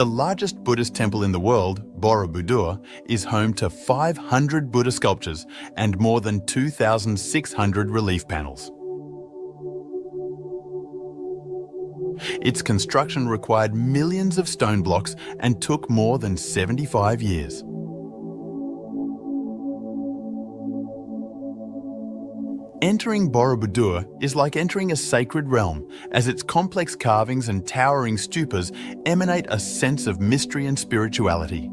The largest Buddhist temple in the world, Borobudur, is home to 500 Buddha sculptures and more than 2,600 relief panels. Its construction required millions of stone blocks and took more than 75 years. Entering Borobudur is like entering a sacred realm, as its complex carvings and towering stupas emanate a sense of mystery and spirituality.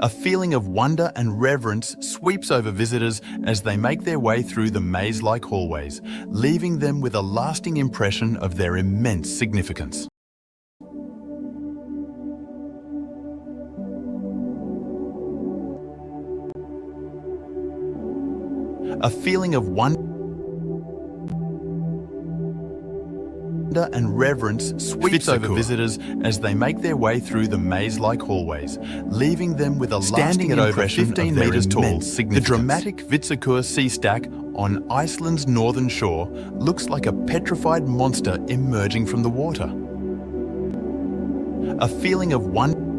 A feeling of wonder and reverence sweeps over visitors as they make their way through the maze-like hallways, leaving them with a lasting impression of their immense significance. A feeling of wonder and reverence sweeps over visitors as they make their way through the maze-like hallways, leaving them with a lasting impression of their 15 meters tall. The dramatic Vitsakur sea stack on Iceland's northern shore looks like a petrified monster emerging from the water. A feeling of wonder.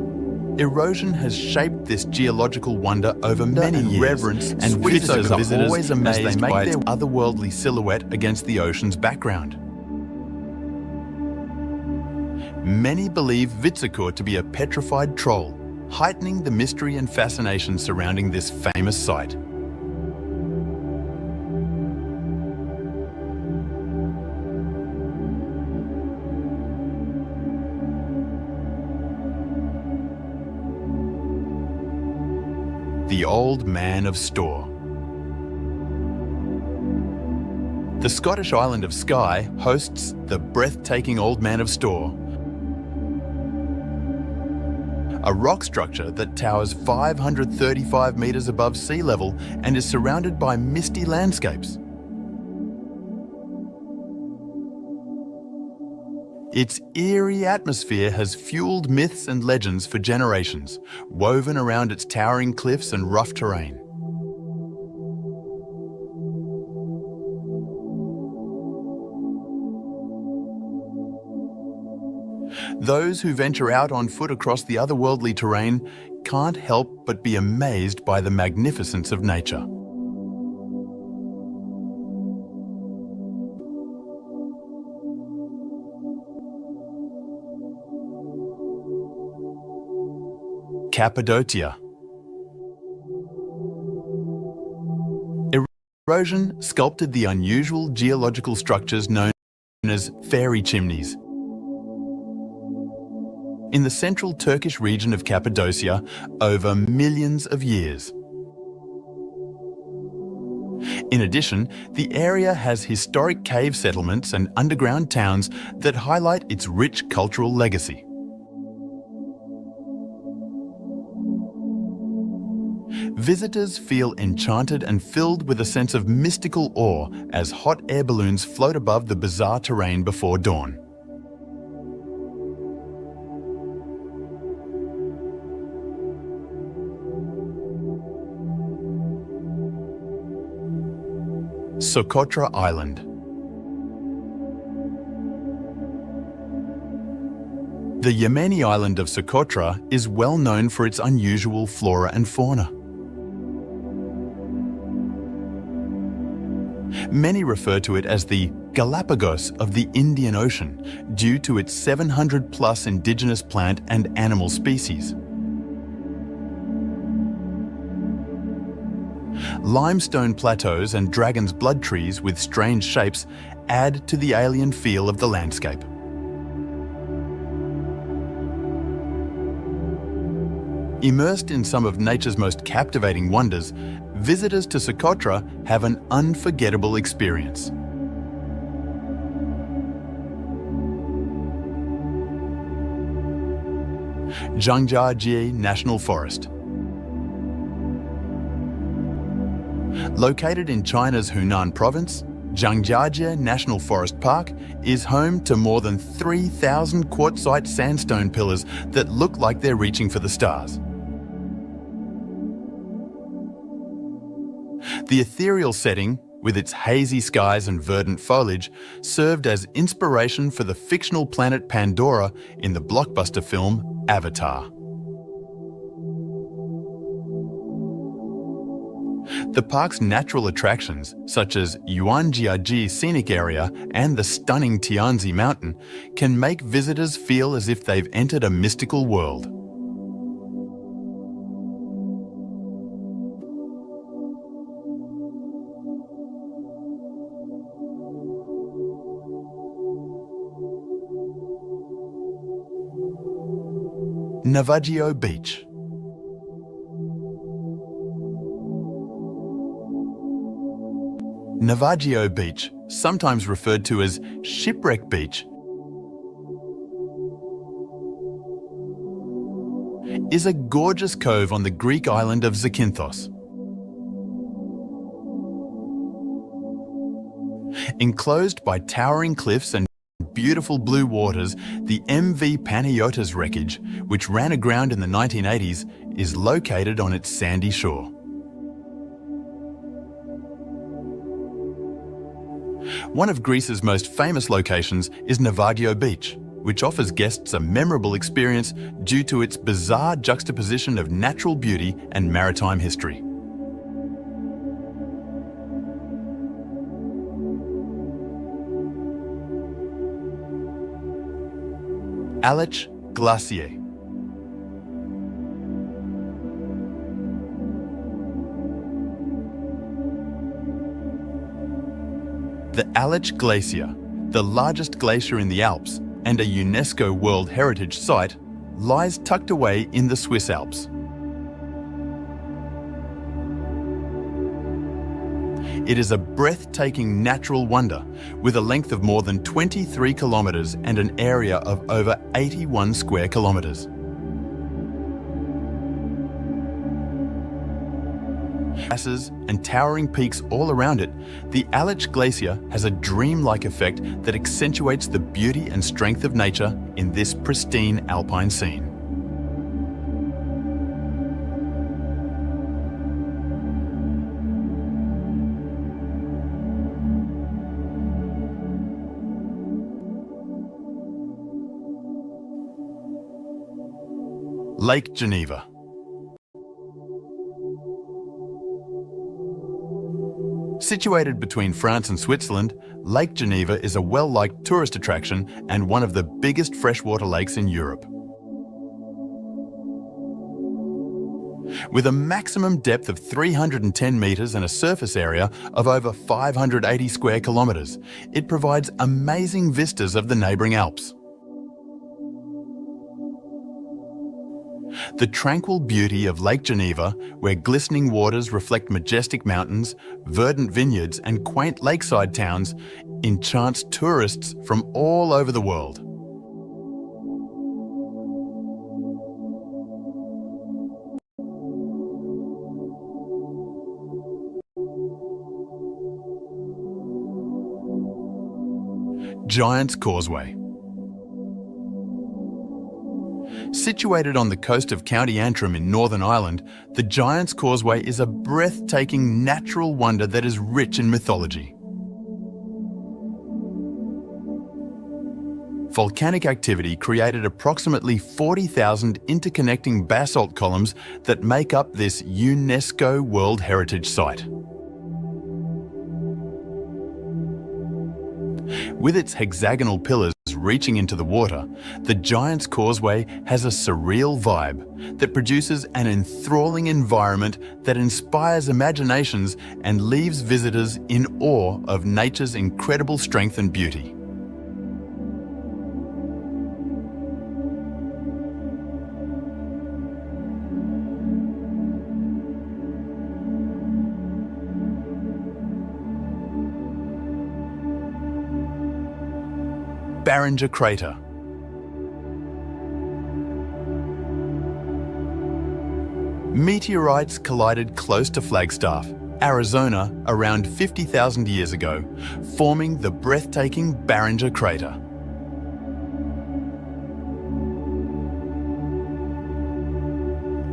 Erosion has shaped this geological wonder over many years, reverence and visitors are always amazed as they make their otherworldly silhouette against the ocean's background. Many believe Vitsakur to be a petrified troll, heightening the mystery and fascination surrounding this famous site. The Old Man of Storr. The Scottish island of Skye hosts the breathtaking Old Man of Storr, a rock structure that towers 535 meters above sea level and is surrounded by misty landscapes. Its eerie atmosphere has fueled myths and legends for generations, woven around its towering cliffs and rough terrain. Those who venture out on foot across the otherworldly terrain can't help but be amazed by the magnificence of nature. Cappadocia. Erosion sculpted the unusual geological structures known as fairy chimneys in the central Turkish region of Cappadocia over millions of years. In addition, the area has historic cave settlements and underground towns that highlight its rich cultural legacy. Visitors feel enchanted and filled with a sense of mystical awe as hot air balloons float above the bizarre terrain before dawn. Socotra Island. The Yemeni island of Socotra is well known for its unusual flora and fauna. Many refer to it as the Galapagos of the Indian Ocean due to its 700+ indigenous plant and animal species. Limestone plateaus and dragon's blood trees with strange shapes add to the alien feel of the landscape. Immersed in some of nature's most captivating wonders, visitors to Socotra have an unforgettable experience. Zhangjiajie National Forest. Located in China's Hunan province, Zhangjiajie National Forest Park is home to more than 3,000 quartzite sandstone pillars that look like they're reaching for the stars. The ethereal setting, with its hazy skies and verdant foliage, served as inspiration for the fictional planet Pandora in the blockbuster film Avatar. The park's natural attractions, such as Yuanjiaji Scenic Area and the stunning Tianzi Mountain, can make visitors feel as if they've entered a mystical world. Navajo Beach. Navajo Beach, sometimes referred to as Shipwreck Beach, is a gorgeous cove on the Greek island of Zakynthos. Enclosed by towering cliffs and beautiful blue waters, the MV Panayotis wreckage, which ran aground in the 1980s, is located on its sandy shore. One of Greece's most famous locations is Navajo Beach, which offers guests a memorable experience due to its bizarre juxtaposition of natural beauty and maritime history. Aletsch Glacier. The Aletsch Glacier, the largest glacier in the Alps and a UNESCO World Heritage Site, lies tucked away in the Swiss Alps. It is a breathtaking natural wonder with a length of more than 23 kilometres and an area of over 81 square kilometres. Passes and towering peaks all around it, the Aletsch Glacier has a dreamlike effect that accentuates the beauty and strength of nature in this pristine alpine scene. Lake Geneva. Situated between France and Switzerland, Lake Geneva is a well-liked tourist attraction and one of the biggest freshwater lakes in Europe. With a maximum depth of 310 metres and a surface area of over 580 square kilometres, it provides amazing vistas of the neighbouring Alps. The tranquil beauty of Lake Geneva, where glistening waters reflect majestic mountains, verdant vineyards and quaint lakeside towns, enchants tourists from all over the world. Giant's Causeway. Situated on the coast of County Antrim in Northern Ireland, the Giant's Causeway is a breathtaking natural wonder that is rich in mythology. Volcanic activity created approximately 40,000 interconnecting basalt columns that make up this UNESCO World Heritage Site. With its hexagonal pillars reaching into the water, the Giant's Causeway has a surreal vibe that produces an enthralling environment that inspires imaginations and leaves visitors in awe of nature's incredible strength and beauty. Barringer Crater. Meteorites collided close to Flagstaff, Arizona, around 50,000 years ago, forming the breathtaking Barringer Crater.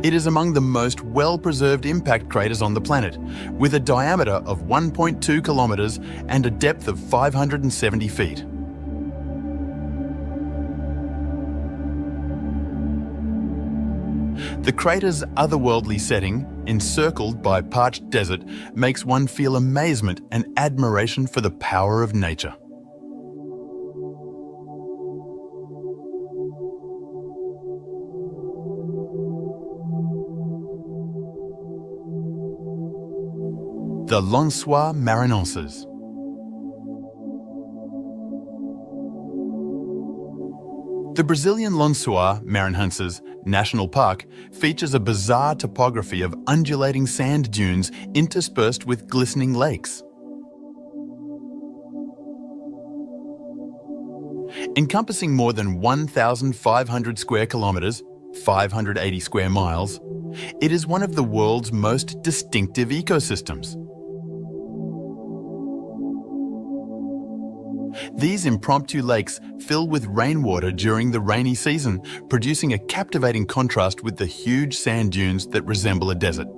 It is among the most well-preserved impact craters on the planet, with a diameter of 1.2 kilometers and a depth of 570 feet. The crater's otherworldly setting, encircled by parched desert, makes one feel amazement and admiration for the power of nature. The Lensois marinenses. The Brazilian Lensois marinenses National Park features a bizarre topography of undulating sand dunes interspersed with glistening lakes. Encompassing more than 1,500 square kilometres, 580 square miles, it is one of the world's most distinctive ecosystems. These impromptu lakes fill with rainwater during the rainy season, producing a captivating contrast with the huge sand dunes that resemble a desert.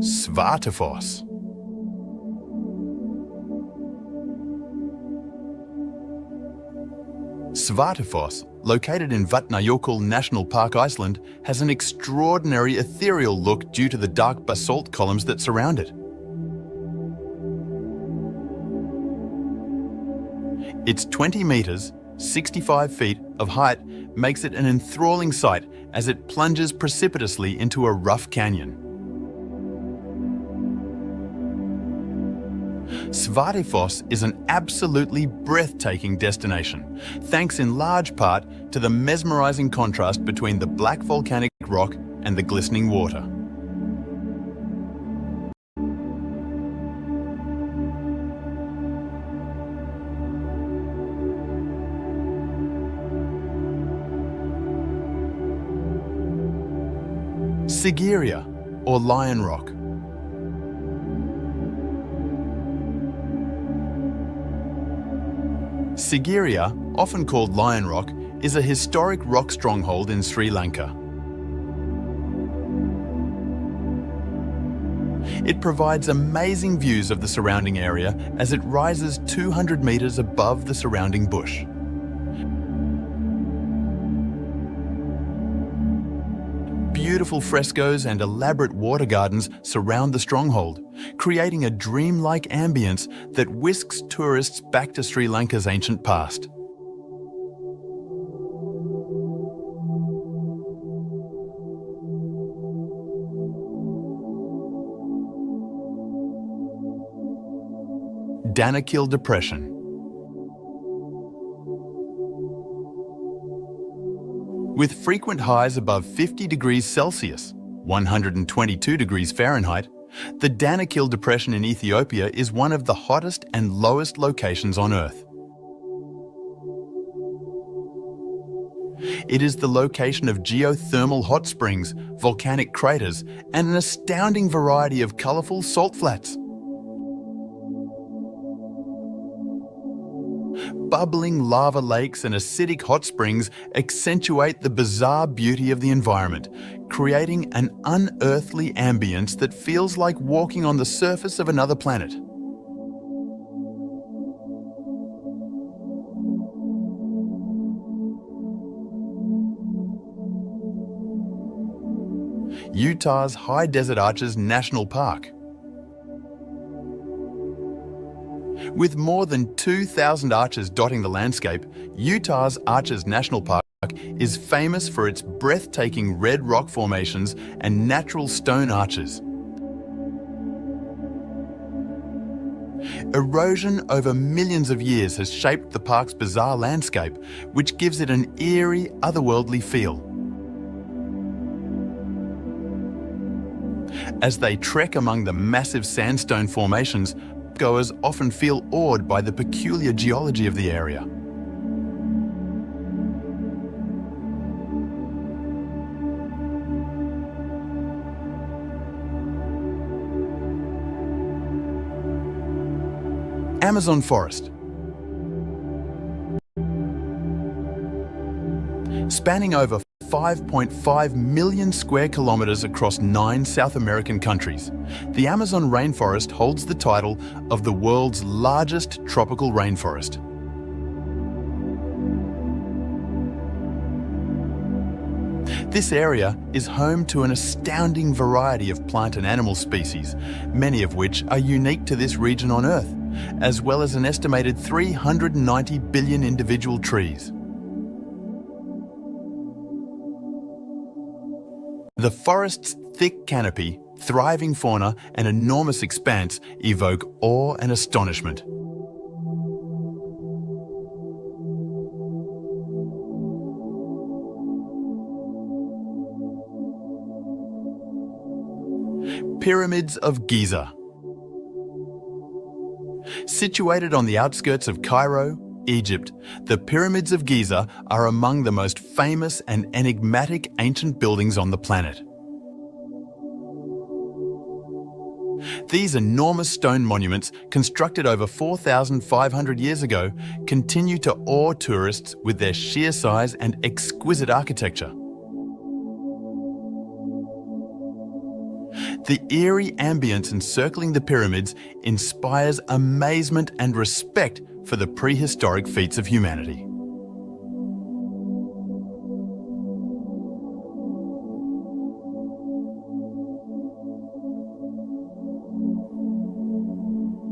Svartefoss. Svartefoss, located in Vatnajökull National Park, Iceland, has an extraordinary ethereal look due to the dark basalt columns that surround it. Its 20 metres, 65 feet of height makes it an enthralling sight as it plunges precipitously into a rough canyon. Svartefoss is an absolutely breathtaking destination, thanks in large part to the mesmerizing contrast between the black volcanic rock and the glistening water. Sigiriya, or Lion Rock. Sigiriya, often called Lion Rock, is a historic rock stronghold in Sri Lanka. It provides amazing views of the surrounding area as it rises 200 metres above the surrounding bush. Beautiful frescoes and elaborate water gardens surround the stronghold, creating a dreamlike ambience that whisks tourists back to Sri Lanka's ancient past. Danakil Depression. With frequent highs above 50 degrees Celsius, 122 degrees Fahrenheit, the Danakil Depression in Ethiopia is one of the hottest and lowest locations on Earth. It is the location of geothermal hot springs, volcanic craters, and an astounding variety of colourful salt flats. Bubbling lava lakes and acidic hot springs accentuate the bizarre beauty of the environment, creating an unearthly ambience that feels like walking on the surface of another planet. Utah's High Desert Arches National Park. With more than 2,000 arches dotting the landscape, Utah's Arches National Park is famous for its breathtaking red rock formations and natural stone arches. Erosion over millions of years has shaped the park's bizarre landscape, which gives it an eerie, otherworldly feel. As they trek among the massive sandstone formations, goers often feel awed by the peculiar geology of the area. Amazon forest. Spanning over 5.5 million square kilometers across 9 South American countries, the Amazon rainforest holds the title of the world's largest tropical rainforest. This area is home to an astounding variety of plant and animal species, many of which are unique to this region on Earth, as well as an estimated 390 billion individual trees. The forest's thick canopy, thriving fauna, and enormous expanse evoke awe and astonishment. Pyramids of Giza. Situated on the outskirts of Cairo, Egypt, the Pyramids of Giza are among the most famous and enigmatic ancient buildings on the planet. These enormous stone monuments, constructed over 4,500 years ago, continue to awe tourists with their sheer size and exquisite architecture. The eerie ambience encircling the pyramids inspires amazement and respect for the prehistoric feats of humanity.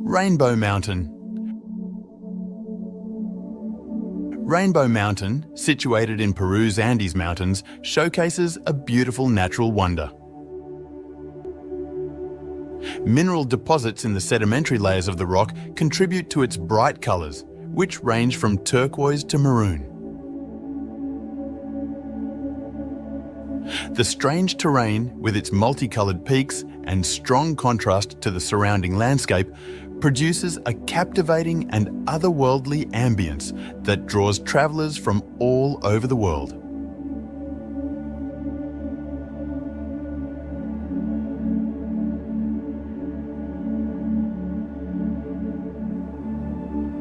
Rainbow Mountain. Rainbow Mountain, situated in Peru's Andes Mountains, showcases a beautiful natural wonder. Mineral deposits in the sedimentary layers of the rock contribute to its bright colours, which range from turquoise to maroon. The strange terrain, with its multicoloured peaks and strong contrast to the surrounding landscape, produces a captivating and otherworldly ambience that draws travellers from all over the world.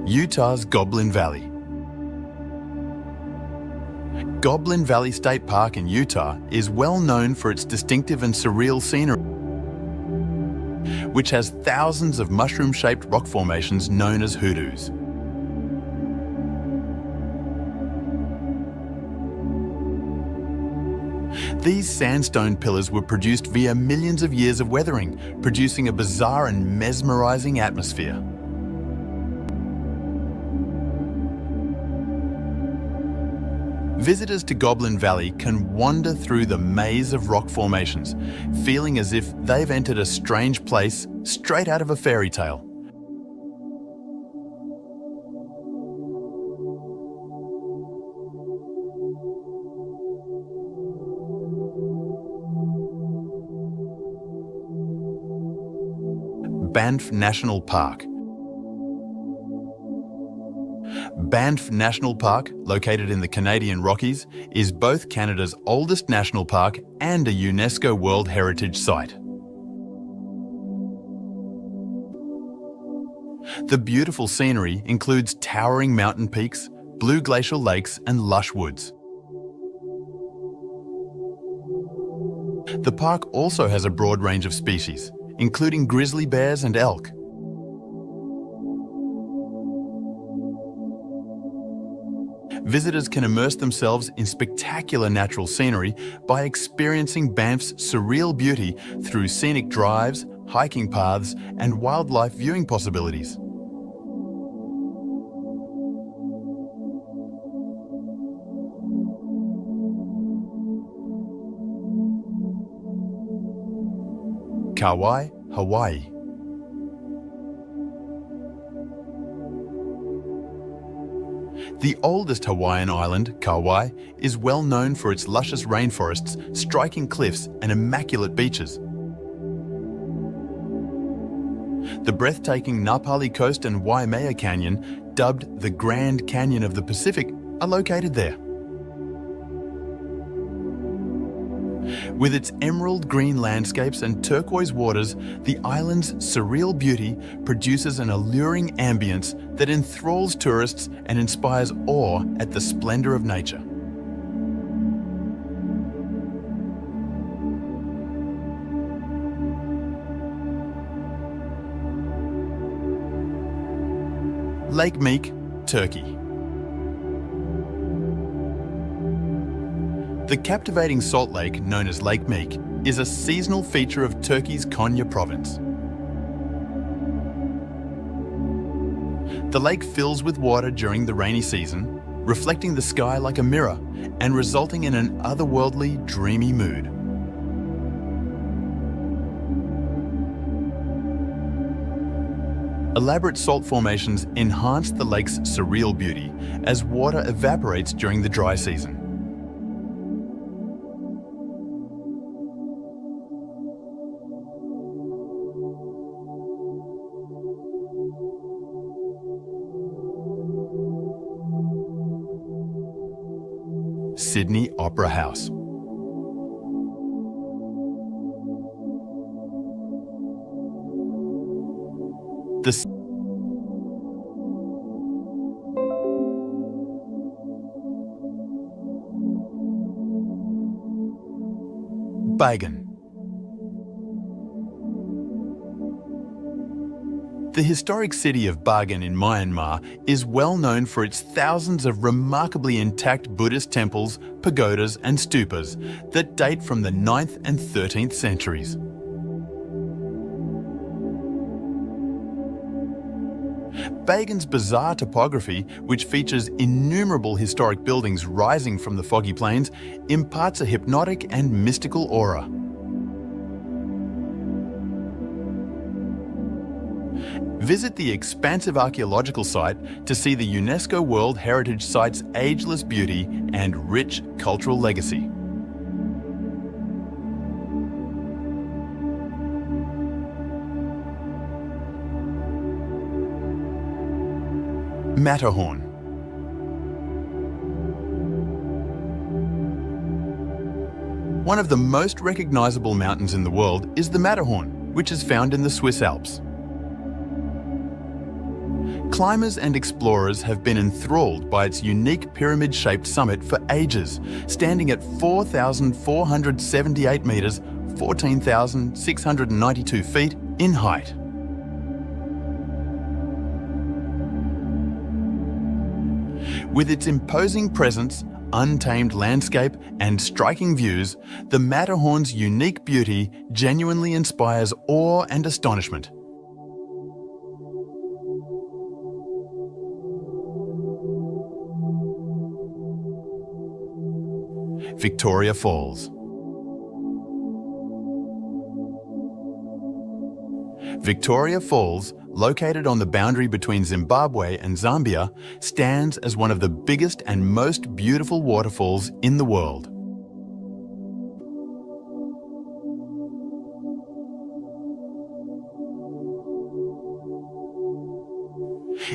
Utah's Goblin Valley. Goblin Valley State Park in Utah is well known for its distinctive and surreal scenery, which has thousands of mushroom-shaped rock formations known as hoodoos. These sandstone pillars were produced via millions of years of weathering, producing a bizarre and mesmerizing atmosphere. Visitors to Goblin Valley can wander through the maze of rock formations, feeling as if they've entered a strange place straight out of a fairy tale. Banff National Park. Banff National Park, located in the Canadian Rockies, is both Canada's oldest national park and a UNESCO World Heritage Site. The beautiful scenery includes towering mountain peaks, blue glacial lakes, and lush woods. The park also has a broad range of species, including grizzly bears and elk. Visitors can immerse themselves in spectacular natural scenery by experiencing Banff's surreal beauty through scenic drives, hiking paths, and wildlife viewing possibilities. Kauai, Hawaii. The oldest Hawaiian island, Kauai, is well known for its luscious rainforests, striking cliffs, and immaculate beaches. The breathtaking Napali Coast and Waimea Canyon, dubbed the Grand Canyon of the Pacific, are located there. With its emerald green landscapes and turquoise waters, the island's surreal beauty produces an alluring ambience that enthralls tourists and inspires awe at the splendor of nature. Lake Meek, Turkey. The captivating salt lake known as Lake Meek is a seasonal feature of Turkey's Konya province. The lake fills with water during the rainy season, reflecting the sky like a mirror and resulting in an otherworldly, dreamy mood. Elaborate salt formations enhance the lake's surreal beauty as water evaporates during the dry season. Sydney Opera House. Bagan. The historic city of Bagan in Myanmar is well known for its thousands of remarkably intact Buddhist temples, pagodas and stupas that date from the 9th and 13th centuries. Bagan's bizarre topography, which features innumerable historic buildings rising from the foggy plains, imparts a hypnotic and mystical aura. Visit the expansive archaeological site to see the UNESCO World Heritage Site's ageless beauty and rich cultural legacy. Matterhorn. One of the most recognizable mountains in the world is the Matterhorn, which is found in the Swiss Alps. Climbers and explorers have been enthralled by its unique pyramid-shaped summit for ages, standing at 4,478 metres, 14,692 feet in height. With its imposing presence, untamed landscape and striking views, the Matterhorn's unique beauty genuinely inspires awe and astonishment. Victoria Falls. Victoria Falls, located on the boundary between Zimbabwe and Zambia, stands as one of the biggest and most beautiful waterfalls in the world.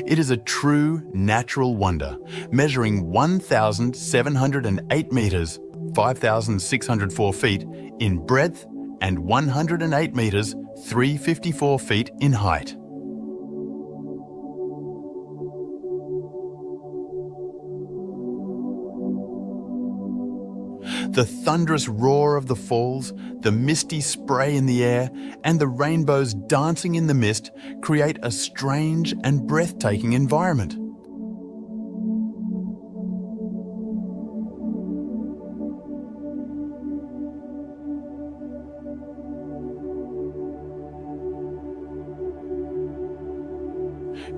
It is a true natural wonder, measuring 1,708 metres, 5,604 feet in breadth and 108 metres, 354 feet in height. The thunderous roar of the falls, the misty spray in the air, and the rainbows dancing in the mist create a strange and breathtaking environment.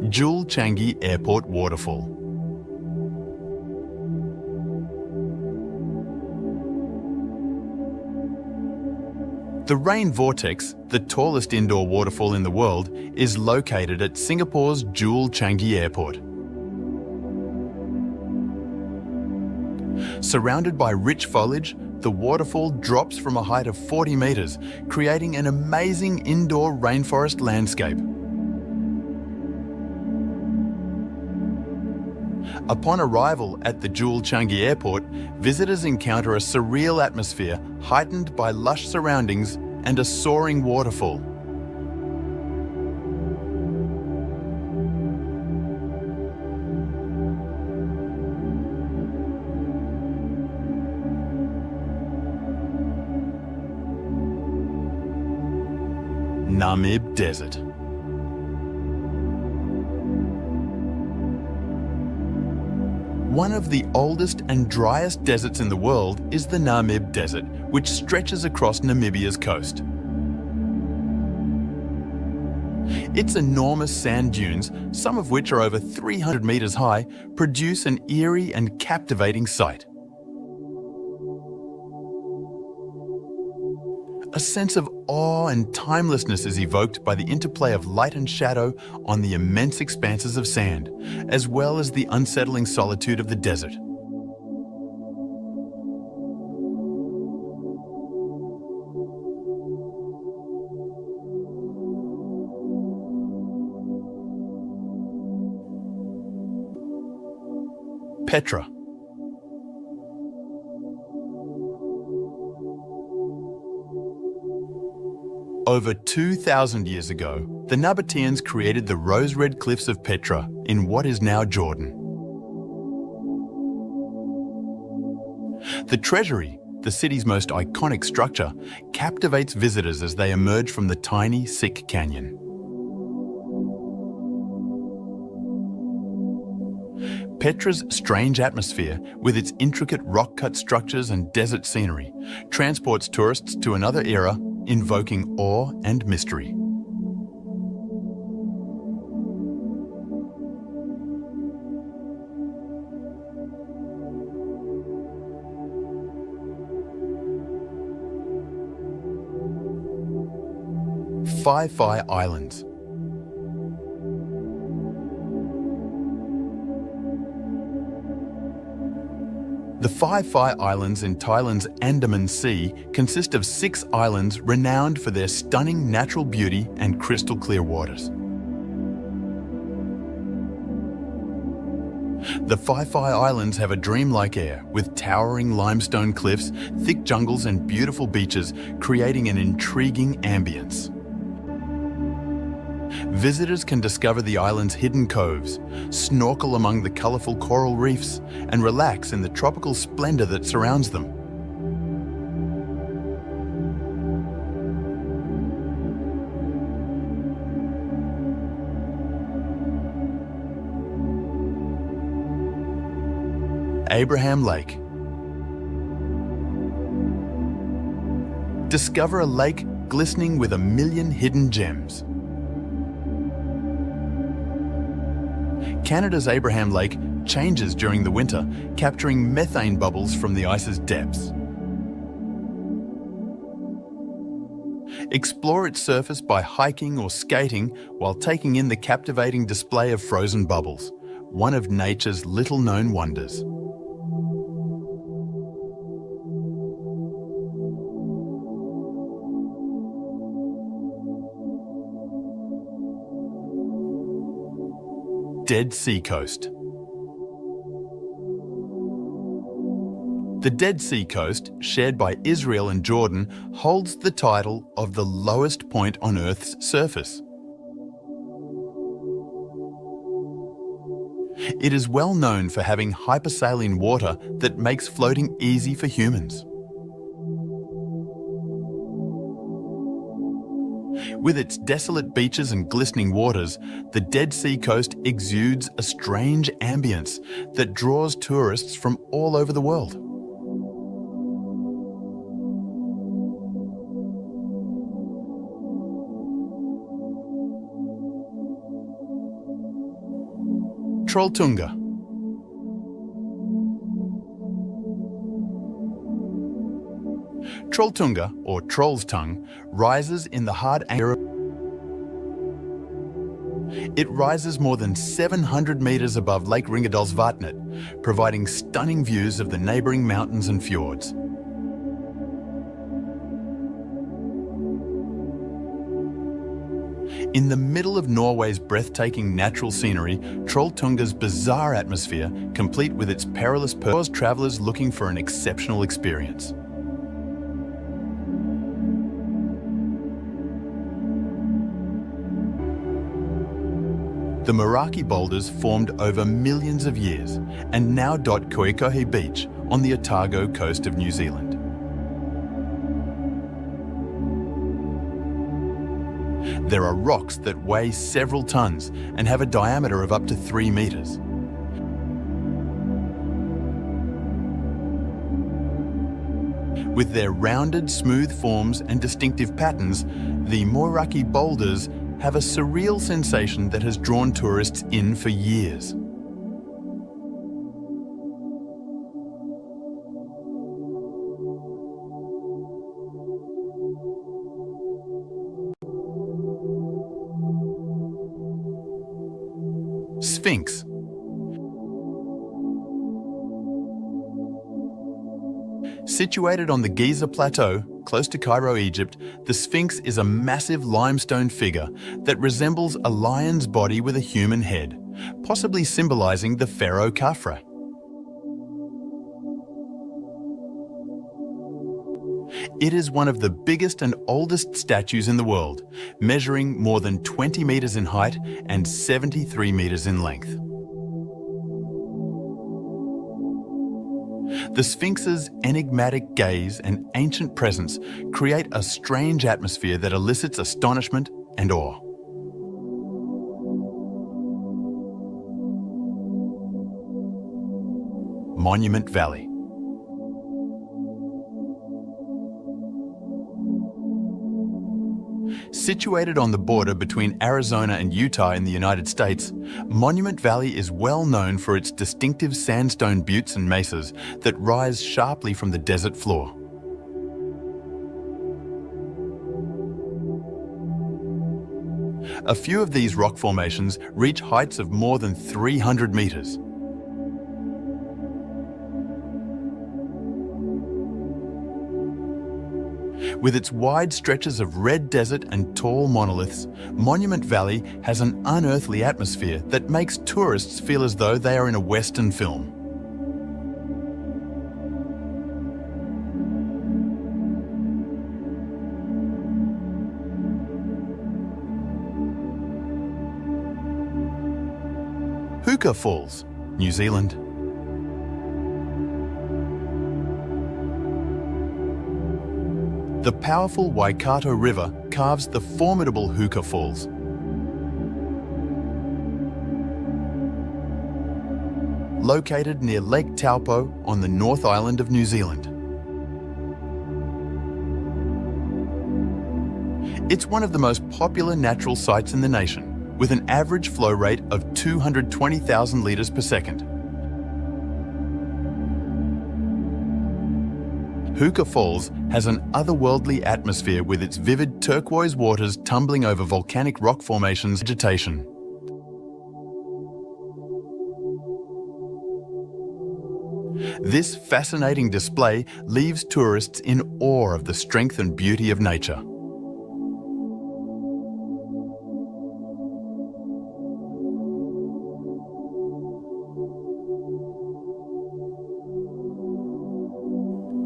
Jewel Changi Airport Waterfall. The Rain Vortex, the tallest indoor waterfall in the world, is located at Singapore's Jewel Changi Airport. Surrounded by rich foliage, the waterfall drops from a height of 40 metres, creating an amazing indoor rainforest landscape. Upon arrival at the Jewel Changi Airport, visitors encounter a surreal atmosphere heightened by lush surroundings and a soaring waterfall. Namib Desert. One of the oldest and driest deserts in the world is the Namib Desert, which stretches across Namibia's coast. Its enormous sand dunes, some of which are over 300 meters high, produce an eerie and captivating sight. A sense of awe and timelessness is evoked by the interplay of light and shadow on the immense expanses of sand, as well as the unsettling solitude of the desert. Petra. Over 2,000 years ago, the Nabateans created the rose-red cliffs of Petra in what is now Jordan. The treasury, the city's most iconic structure, captivates visitors as they emerge from the tiny, sick canyon. Petra's strange atmosphere, with its intricate rock-cut structures and desert scenery, transports tourists to another era, invoking awe and mystery. Phi Islands. The Phi Islands in Thailand's Andaman Sea consist of 6 islands renowned for their stunning natural beauty and crystal clear waters. The Phi Islands have a dreamlike air, with towering limestone cliffs, thick jungles and beautiful beaches, creating an intriguing ambience. Visitors can discover the island's hidden coves, snorkel among the colourful coral reefs, and relax in the tropical splendour that surrounds them. Abraham Lake. Discover a lake glistening with 1,000,000 hidden gems. Canada's Abraham Lake changes during the winter, capturing methane bubbles from the ice's depths. Explore its surface by hiking or skating while taking in the captivating display of frozen bubbles, one of nature's little-known wonders. Dead Sea Coast. The Dead Sea Coast, shared by Israel and Jordan, holds the title of the lowest point on Earth's surface. It is well known for having hypersaline water that makes floating easy for humans. With its desolate beaches and glistening waters, the Dead Sea Coast exudes a strange ambience that draws tourists from all over the world. Trolltunga. Trolltunga, or Troll's Tongue, rises in the hard angle. It rises more than 700 meters above Lake Ringadalsvatnet, providing stunning views of the neighboring mountains and fjords. In the middle of Norway's breathtaking natural scenery, Trolltunga's bizarre atmosphere, complete with its perilous draws travelers looking for an exceptional experience. The Meraki boulders formed over millions of years and now dot Koikohe Beach on the Otago coast of New Zealand. There are rocks that weigh several tons and have a diameter of up to 3 meters. With their rounded, smooth forms and distinctive patterns, the Meraki boulders have a surreal sensation that has drawn tourists in for years. Sphinx. Situated on the Giza Plateau, close to Cairo, Egypt, the Sphinx is a massive limestone figure that resembles a lion's body with a human head, possibly symbolizing the pharaoh Khafre. It is one of the biggest and oldest statues in the world, measuring more than 20 meters in height and 73 meters in length. The Sphinx's enigmatic gaze and ancient presence create a strange atmosphere that elicits astonishment and awe. Monument Valley. Situated on the border between Arizona and Utah in the United States, Monument Valley is well known for its distinctive sandstone buttes and mesas that rise sharply from the desert floor. A few of these rock formations reach heights of more than 300 meters. With its wide stretches of red desert and tall monoliths, Monument Valley has an unearthly atmosphere that makes tourists feel as though they are in a Western film. Huka Falls, New Zealand. The powerful Waikato River carves the formidable Huka Falls. Located near Lake Taupo on the North Island of New Zealand. It's one of the most popular natural sites in the nation, with an average flow rate of 220,000 litres per second. Huka Falls has an otherworldly atmosphere with its vivid turquoise waters tumbling over volcanic rock formations and vegetation. This fascinating display leaves tourists in awe of the strength and beauty of nature.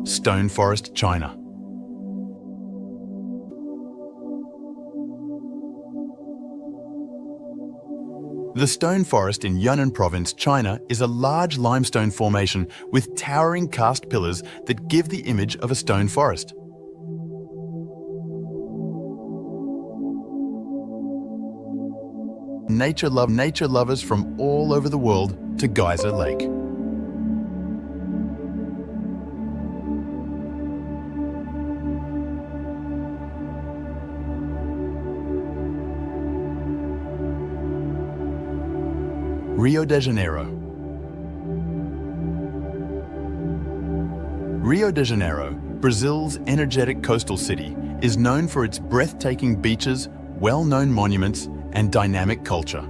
Stone Forest, China. The Stone Forest in Yunnan Province, China, is a large limestone formation with towering cast pillars that give the image of a stone forest. Nature lovers from all over the world to Geyser Lake. Rio de Janeiro. Rio de Janeiro, Brazil's energetic coastal city, is known for its breathtaking beaches, well-known monuments, and dynamic culture.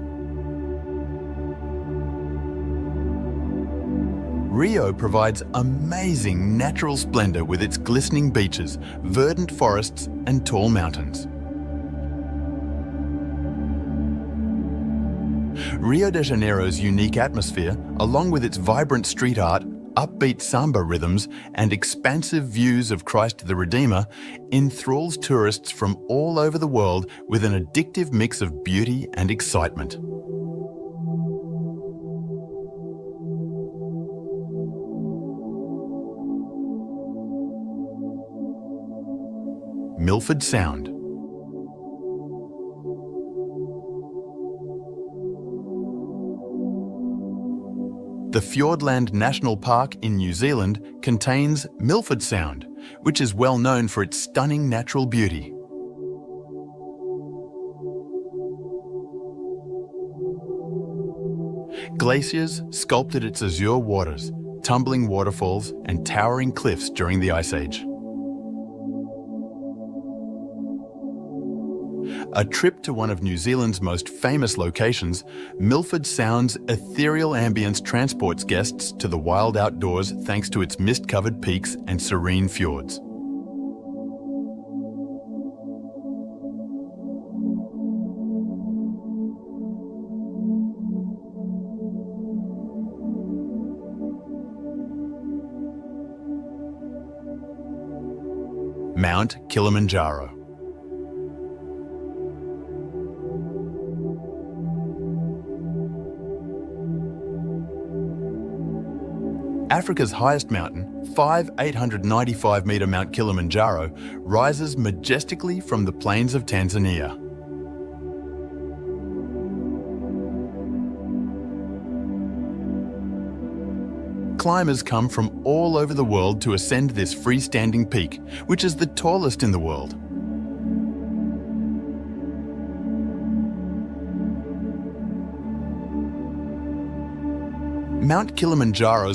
Rio provides amazing natural splendor with its glistening beaches, verdant forests, and tall mountains. Rio de Janeiro's unique atmosphere, along with its vibrant street art, upbeat samba rhythms, and expansive views of Christ the Redeemer, enthralls tourists from all over the world with an addictive mix of beauty and excitement. Milford Sound. The Fiordland National Park in New Zealand contains Milford Sound, which is well known for its stunning natural beauty. Glaciers sculpted its azure waters, tumbling waterfalls and towering cliffs during the Ice Age. A trip to one of New Zealand's most famous locations, Milford Sound's ethereal ambience transports guests to the wild outdoors thanks to its mist-covered peaks and serene fjords. Mount Kilimanjaro. Africa's highest mountain, 895-metre Mount Kilimanjaro, rises majestically from the plains of Tanzania. Climbers come from all over the world to ascend this freestanding peak, which is the tallest in the world. Mount Kilimanjaro's